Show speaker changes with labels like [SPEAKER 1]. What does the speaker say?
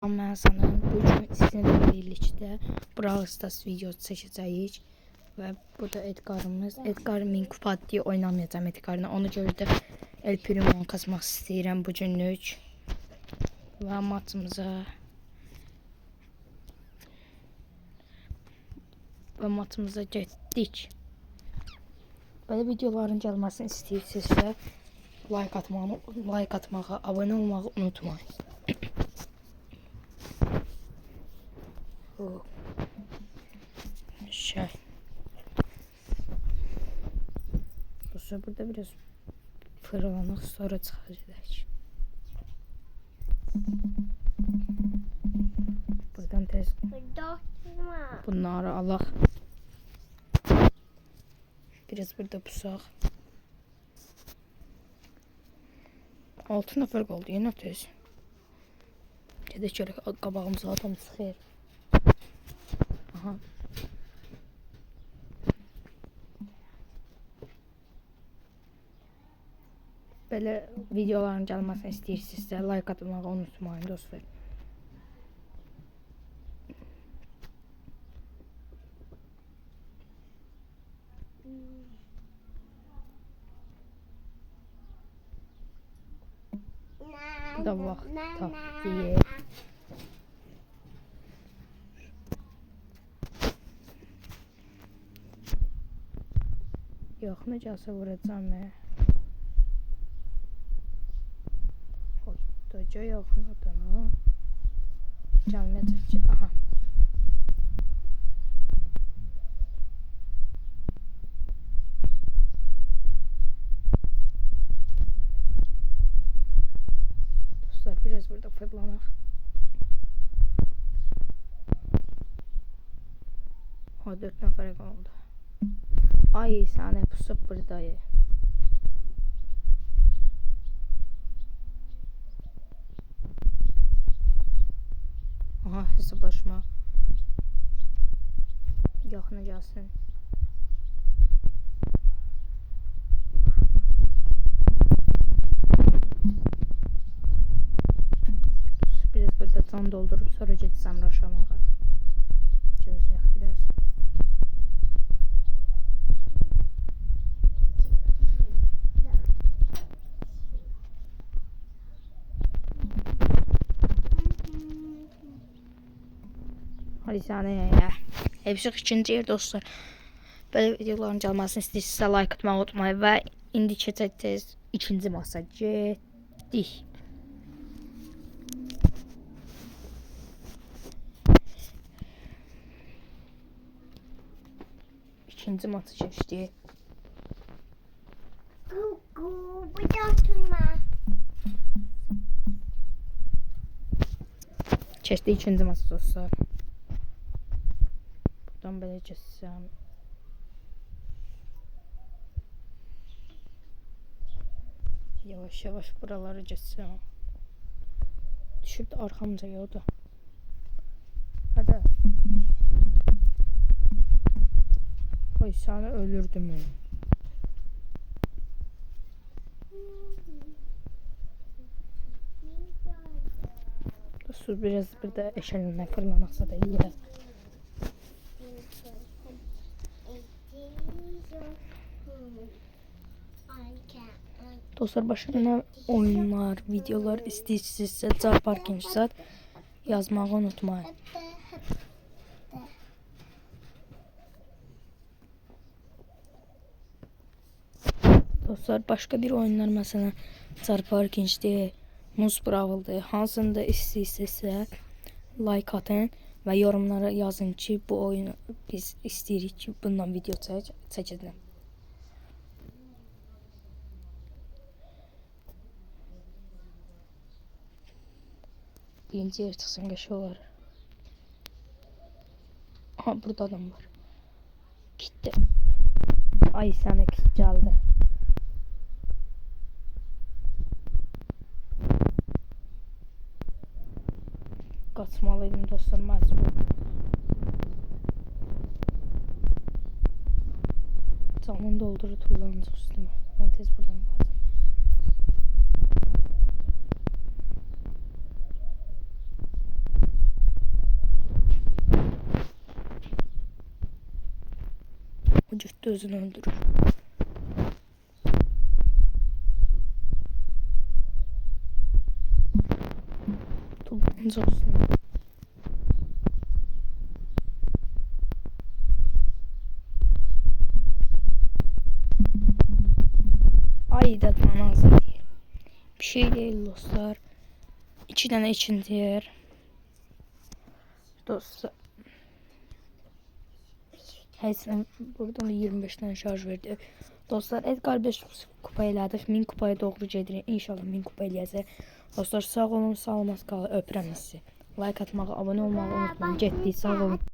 [SPEAKER 1] Ben sanırım bugün sizinle birlikte Brawl Stars videosu çekeceğiz. Ve bu da Edgar'ımız. Edgar Minkupat diye oynamayacağım Edgar'la. Onu gördü. El Primo'nu kasmak istəyirəm bugünlük. Ve matımıza getdik. Böyle videoların gelmesini istəyirsinizsə like atmağı, abone olmağı unutmayın. Şey. Dostlar burada biraz fırlanıq, sonra çıxacaq. Buradan tez bunları alaq. Biraz burada pusaq. 6 nəfər qaldı, yenə tez. Gedək görək qabağımıza adam çıxır. Aha. Böyle videoların gelmesini istəyirsinizsə like atmağı unutmayın dostlar. Bu da vaxt taktiği. Yox, necəsə vuracağım mən. Hoca yaxın adana. Gəlməyəcək. Aha. Dostlar biraz burada fırlanaq. Ha 4 nəfər qaldı. Ay sənə pusub buradayı. Aha hesablaşma. Yaxına gəlsin. Biraz burada can doldurup sonra getsəm raşlamağa. Gözləyək biraz. Hadi saniye ya. Hepsi ikinci yer dostlar. Böyle videoların gelmesini istəyirsinizsə like atmağı unutmayın və indi keçəcəyik ikinci masa. Getdik. İkinci masa keçdik. Keçdik ikinci masa dostlar. Buradan böyle geçsem. Yavaş yavaş buraları geçsem. Düşüp de arkamıza yoldu. Hadi. Oy sana ölürdüm ben. Su biraz burada eşelinle fırlamaksa da iyi. Dostlar başka ne oyunlar, videolar istəyirsinizsə Car Parking Saat yazmağı unutmayın. Dostlar başka bir oyunlar mesela Car Parking'dir, Muz Brawl'dır. Hansında istəyirsinizsə like atın və yorumlara yazın ki bu oyunu biz istəyirik ki bundan video çəkəcəm. Birinci yer çıxsın qəşəng olar. Aha burada adam var. Gitti. Ay sənə gəldi. Qaçmalıydım dostlar məcbur. Canını doldurur tullanacaq üstüme. Ben tez buradan qaçım. O ciddi özünü öldürür. Tullanca olsun. Ay da nazar değil. Bir şey değil dostlar. 2 tane ikinci yer. Dostlar. Heysen buradan da 25 tane şarj verdi. Dostlar Edgar 5 kupa elədik. 1000 kupaya doğru gedirik. İnşallah 1000 kupa eləyəcək. Dostlar sağ olun, salamat qalın. Öpürəm sizi. Like atmağı, abone olmağı unutmayın. Getdik, sağ olun.